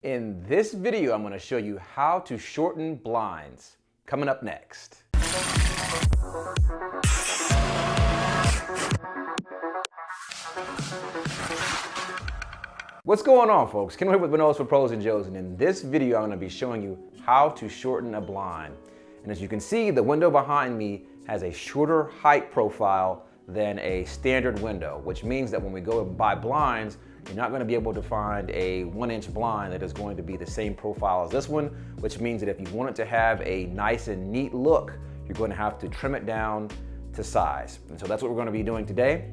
In this video, I'm going to show you how to shorten blinds. Coming up next. What's going on, folks? Ken here with Renos for Pros and Joes, and in this video, I'm going to be showing you how to shorten a blind. And as you can see, the window behind me has a shorter height profile than a standard window, which means that when we go and buy blinds, you're not going to be able to find a 1-inch blind that is going to be the same profile as this one, which means that if you want it to have a nice and neat look, you're going to have to trim it down to size. And so that's what we're going to be doing today.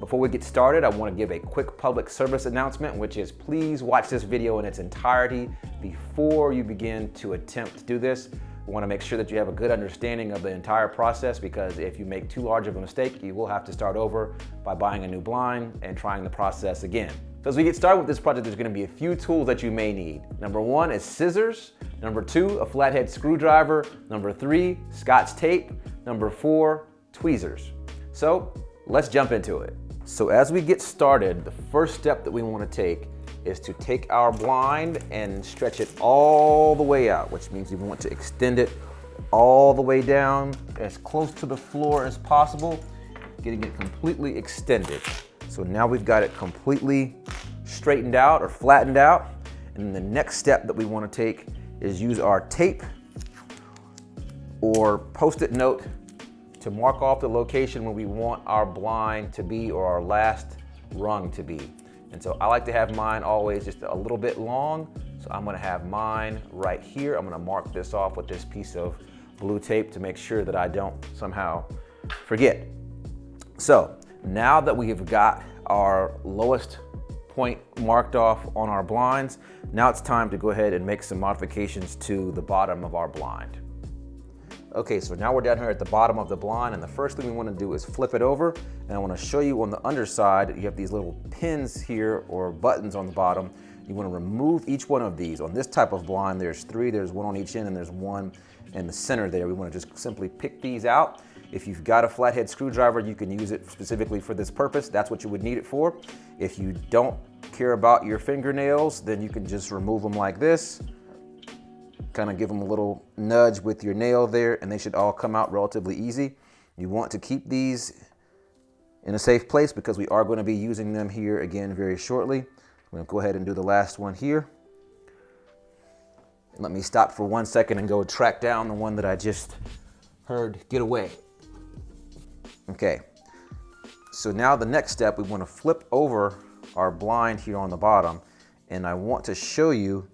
Before we get started, I want to give a quick public service announcement, which is please watch this video in its entirety before you begin to attempt to do this. We want to make sure that you have a good understanding of the entire process, because if you make too large of a mistake, you will have to start over by buying a new blind and trying the process again. So as we get started with this project, there's going to be a few tools that you may need. Number 1 is scissors. Number 2, a flathead screwdriver. Number 3, Scotch tape. Number 4, tweezers. So let's jump into it. So as we get started, the first step that we want to take is to take our blind and stretch it all the way out, which means we want to extend it all the way down as close to the floor as possible, getting it completely extended. So now we've got it completely straightened out or flattened out. And the next step that we want to take is use our tape or post-it note to mark off the location where we want our blind to be, or our last rung to be. And so I like to have mine always just a little bit long. So I'm gonna have mine right here. I'm gonna mark this off with this piece of blue tape to make sure that I don't somehow forget. So now that we have got our lowest point marked off on our blinds, now it's time to go ahead and make some modifications to the bottom of our blind. Okay, so now we're down here at the bottom of the blind, and the first thing we want to do is flip it over, and I want to show you on the underside, you have these little pins here or buttons on the bottom. You want to remove each one of these. On this type of blind, there's 3, there's 1 on each end, and there's 1 in the center there. We want to just simply pick these out. If you've got a flathead screwdriver, you can use it specifically for this purpose. That's what you would need it for. If you don't care about your fingernails, then you can just remove them like this. Kind of give them a little nudge with your nail there, and they should all come out relatively easy. You want to keep these in a safe place because we are going to be using them here again very shortly. I'm going to go ahead and do the last one here. Let me stop for 1 second and go track down the one that I just heard get away. Okay, so now the next step, we want to flip over our blind here on the bottom, and I want to show you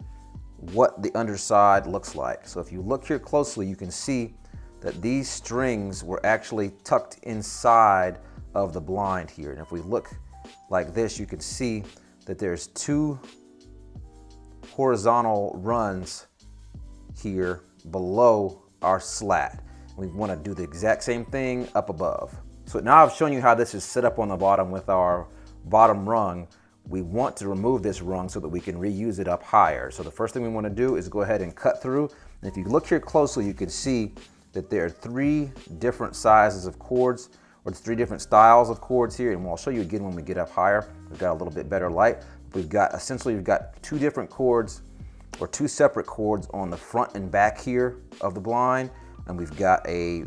what the underside looks like. So if you look here closely, you can see that these strings were actually tucked inside of the blind here. And if we look like this, you can see that there's 2 horizontal runs here below our slat. We want to do the exact same thing up above. So now I've shown you how this is set up on the bottom with our bottom rung. We want to remove this rung so that we can reuse it up higher. So the first thing we want to do is go ahead and cut through. And if you look here closely, you can see that there are 3 different sizes of cords, or 3 different styles of cords here. And I'll show you again when we get up higher. We've got a little bit better light. We've got 2 different cords, or 2 separate cords on the front and back here of the blind. And we've got a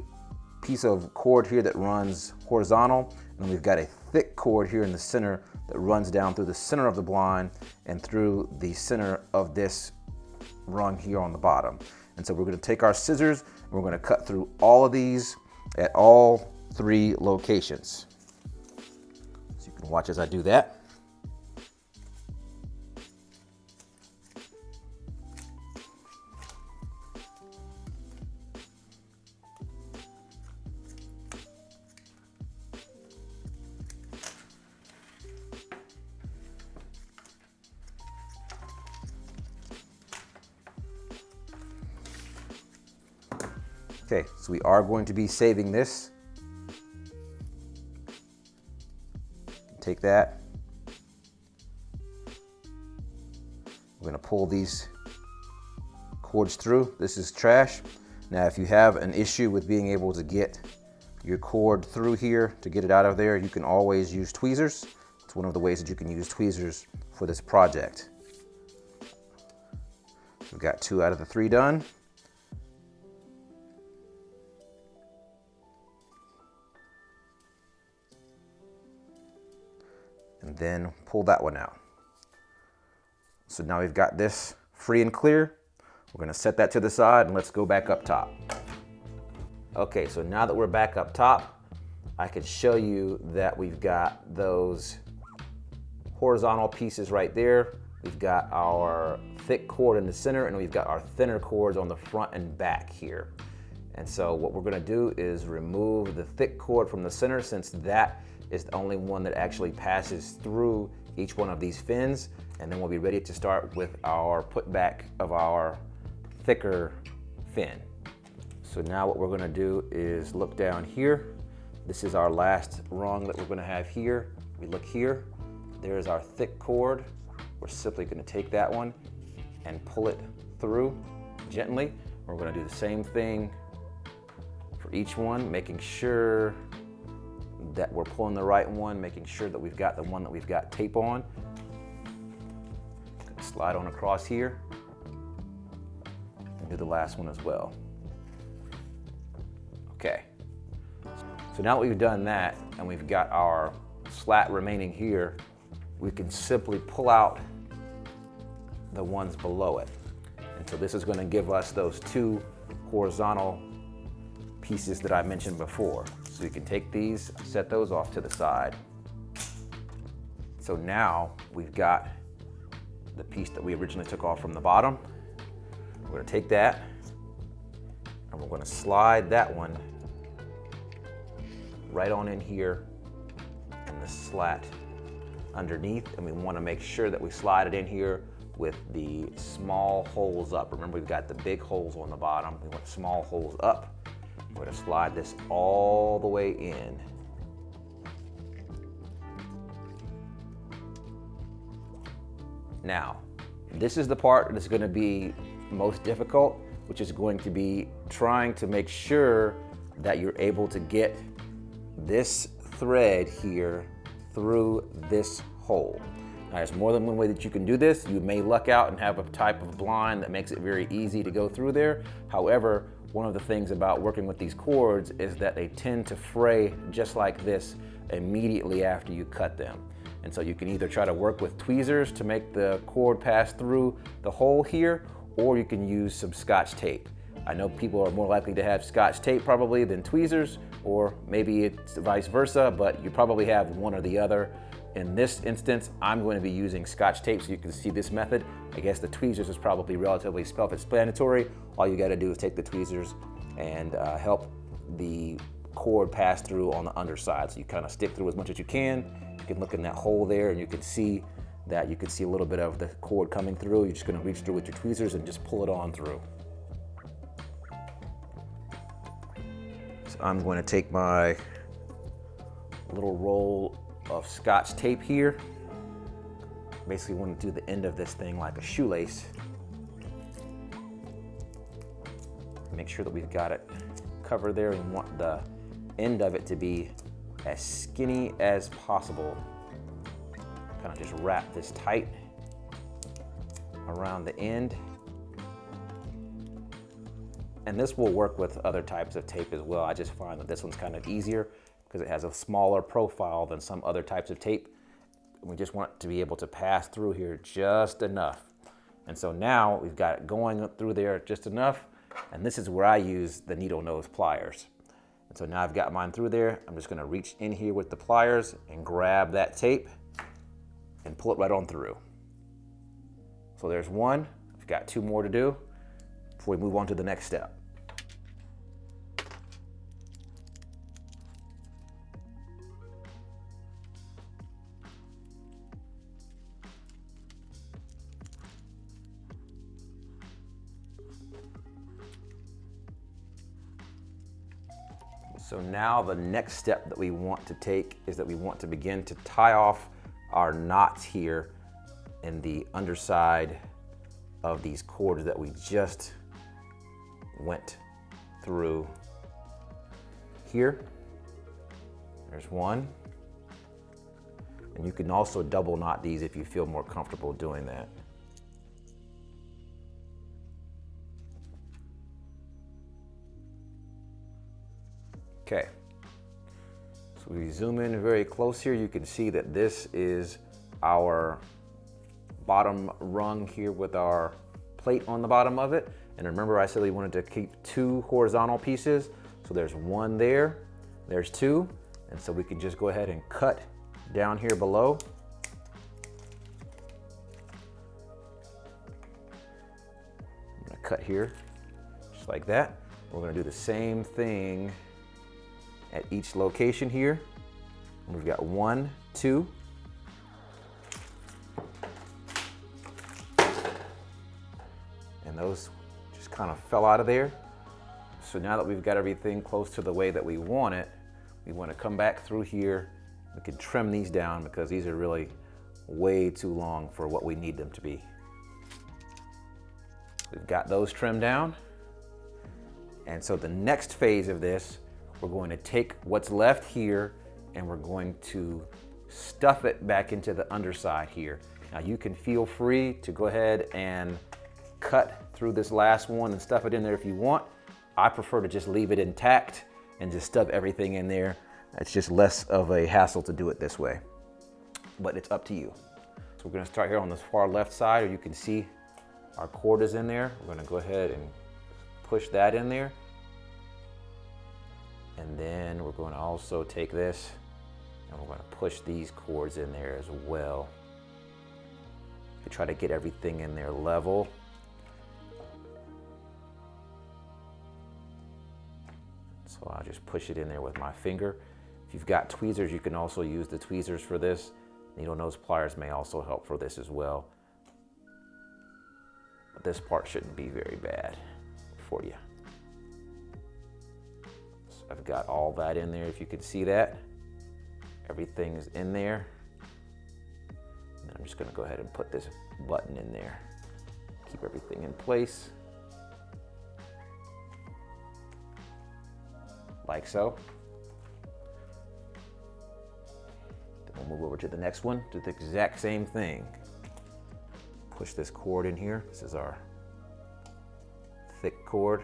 piece of cord here that runs horizontal, and we've got a thick cord here in the center that runs down through the center of the blind and through the center of this rung here on the bottom. And so we're going to take our scissors and we're going to cut through all of these at all 3 locations. So you can watch as I do that. Okay, so we are going to be saving this. Take that. We're going to pull these cords through. This is trash. Now, if you have an issue with being able to get your cord through here to get it out of there, you can always use tweezers. It's one of the ways that you can use tweezers for this project. we've got 2 out of the 3 done. And then pull that one out. So now we've got this free and clear. We're gonna set that to the side and let's go back up top. Okay, so now that we're back up top, I can show you that we've got those horizontal pieces right there. We've got our thick cord in the center and we've got our thinner cords on the front and back here. And so what we're gonna do is remove the thick cord from the center, since that is the only one that actually passes through each one of these fins. And then we'll be ready to start with our putback of our thicker fin. So now what we're gonna do is look down here. This is our last rung that we're gonna have here. We look here, there's our thick cord. We're simply gonna take that one and pull it through gently. We're gonna do the same thing for each one, making sure that we're pulling the right one, making sure that we've got the one that we've got tape on. Slide on across here and do the last one as well. Okay, so now that we've done that and we've got our slat remaining here, we can simply pull out the ones below it. And so this is going to give us those 2 horizontal pieces that I mentioned before. So you can take these, set those off to the side. So now we've got the piece that we originally took off from the bottom. We're going to take that and we're going to slide that one right on in here in the slat underneath, and we want to make sure that we slide it in here with the small holes up. Remember, we've got the big holes on the bottom. We want small holes up. We're going to slide this all the way in. Now, this is the part that's going to be most difficult, which is going to be trying to make sure that you're able to get this thread here through this hole. Now, there's more than one way that you can do this. You may luck out and have a type of blind that makes it very easy to go through there. However, one of the things about working with these cords is that they tend to fray just like this immediately after you cut them. And so you can either try to work with tweezers to make the cord pass through the hole here, or you can use some Scotch tape. I know people are more likely to have Scotch tape probably than tweezers, or maybe it's vice versa, but you probably have one or the other. In this instance, I'm going to be using Scotch tape so you can see this method. I guess the tweezers is probably relatively self-explanatory. All you gotta do is take the tweezers and help the cord pass through on the underside. So you kind of stick through as much as you can. You can look in that hole there and you can see that you can see a little bit of the cord coming through. You're just gonna reach through with your tweezers and just pull it on through. So I'm going to take my little roll of Scotch tape here. Basically want to do the end of this thing like a shoelace. Make sure that we've got it covered there. We want the end of it to be as skinny as possible. Kind of just wrap this tight around the end. And this will work with other types of tape as well. I just find that this one's kind of easier because it has a smaller profile than some other types of tape. We just want it to be able to pass through here just enough. And so now we've got it going through there just enough. And this is where I use the needle nose pliers. And so now I've got mine through there. I'm just gonna reach in here with the pliers and grab that tape and pull it right on through. So there's one. I've got 2 more to do before we move on to the next step. So now the next step that we want to take is that we want to begin to tie off our knots here in the underside of these cords that we just went through here. There's one. And you can also double knot these if you feel more comfortable doing that. Okay, so we zoom in very close here. You can see that this is our bottom rung here with our plate on the bottom of it. And remember I said we wanted to keep 2 horizontal pieces. So there's 1 there, there's 2. And so we can just go ahead and cut down here below. I'm gonna cut here, just like that. We're gonna do the same thing at each location here. And we've got 1, 2. And those just kind of fell out of there. So now that we've got everything close to the way that we want it, we want to come back through here. We can trim these down because these are really way too long for what we need them to be. We've got those trimmed down. And so the next phase of this, we're going to take what's left here and we're going to stuff it back into the underside here. Now you can feel free to go ahead and cut through this last one and stuff it in there if you want. I prefer to just leave it intact and just stuff everything in there. It's just less of a hassle to do it this way, but it's up to you. So we're gonna start here on this far left side, or you can see our cord is in there. We're gonna go ahead and push that in there. And then we're going to also take this and we're going to push these cords in there as well to try to get everything in there level. So I'll just push it in there with my finger. If you've got tweezers, you can also use the tweezers for this. Needle nose pliers may also help for this as well. But this part shouldn't be very bad for you. So I've got all that in there, if you can see that. Everything's in there. And I'm just gonna go ahead and put this button in there. Keep everything in place. Like so. Then we'll move over to the next one, do the exact same thing. Push this cord in here. This is our thick cord.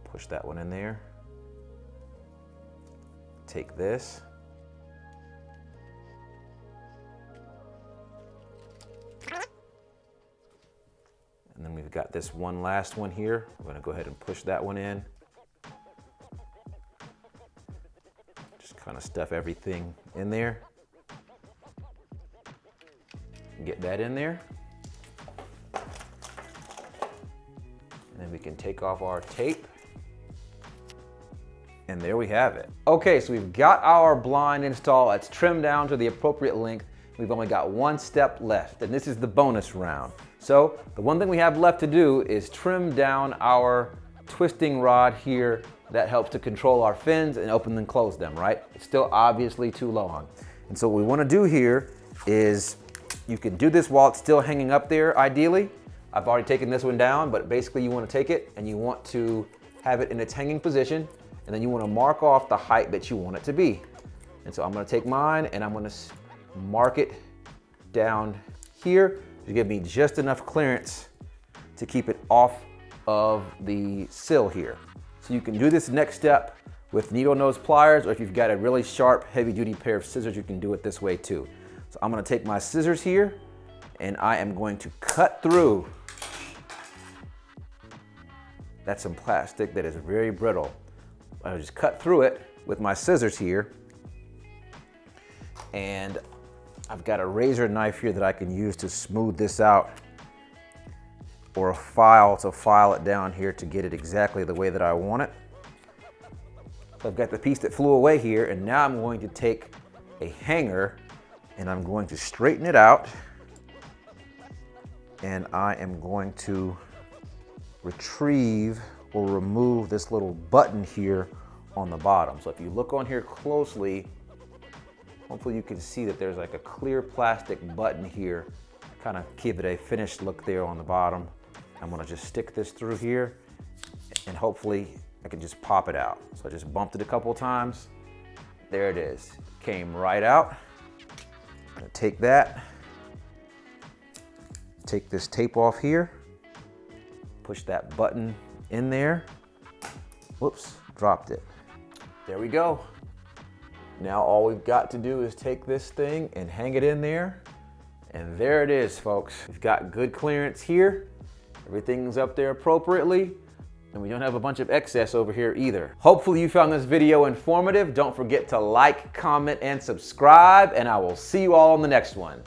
Push that one in there. Take this. And then we've got this one last one here. I'm gonna go ahead and push that one in. Just kind of stuff everything in there. Get that in there. And then we can take off our tape. And there we have it. Okay, so we've got our blind installed. It's trimmed down to the appropriate length. We've only got one step left, and this is the bonus round. So the one thing we have left to do is trim down our twisting rod here that helps to control our fins and open and close them, right? It's still obviously too long. And so what we want to do here is, you can do this while it's still hanging up there, ideally. I've already taken this one down, but basically you want to take it and you want to have it in its hanging position, and then you want to mark off the height that you want it to be. And so I'm going to take mine and I'm going to mark it down here to give me just enough clearance to keep it off of the sill here. So you can do this next step with needle nose pliers, or if you've got a really sharp, heavy duty pair of scissors, you can do it this way too. So I'm gonna take my scissors here and I am going to cut through. That's some plastic that is very brittle. I'll just cut through it with my scissors here. And I've got a razor knife here that I can use to smooth this out, or a file to file it down here to get it exactly the way that I want it. So I've got the piece that flew away here, and now I'm going to take a hanger and I'm going to straighten it out, and I am going to retrieve or remove this little button here on the bottom. So if you look on here closely, hopefully you can see that there's like a clear plastic button here, kind of give it a finished look there on the bottom. I'm gonna just stick this through here and hopefully I can just pop it out. So I just bumped it a couple times. There it is, came right out. I'm gonna take that, take this tape off here, push that button in there. Whoops, dropped it. There we go. Now all we've got to do is take this thing and hang it in there. And there it is, folks. We've got good clearance here. Everything's up there appropriately. And we don't have a bunch of excess over here either. Hopefully you found this video informative. Don't forget to like, comment, and subscribe, and I will see you all in the next one.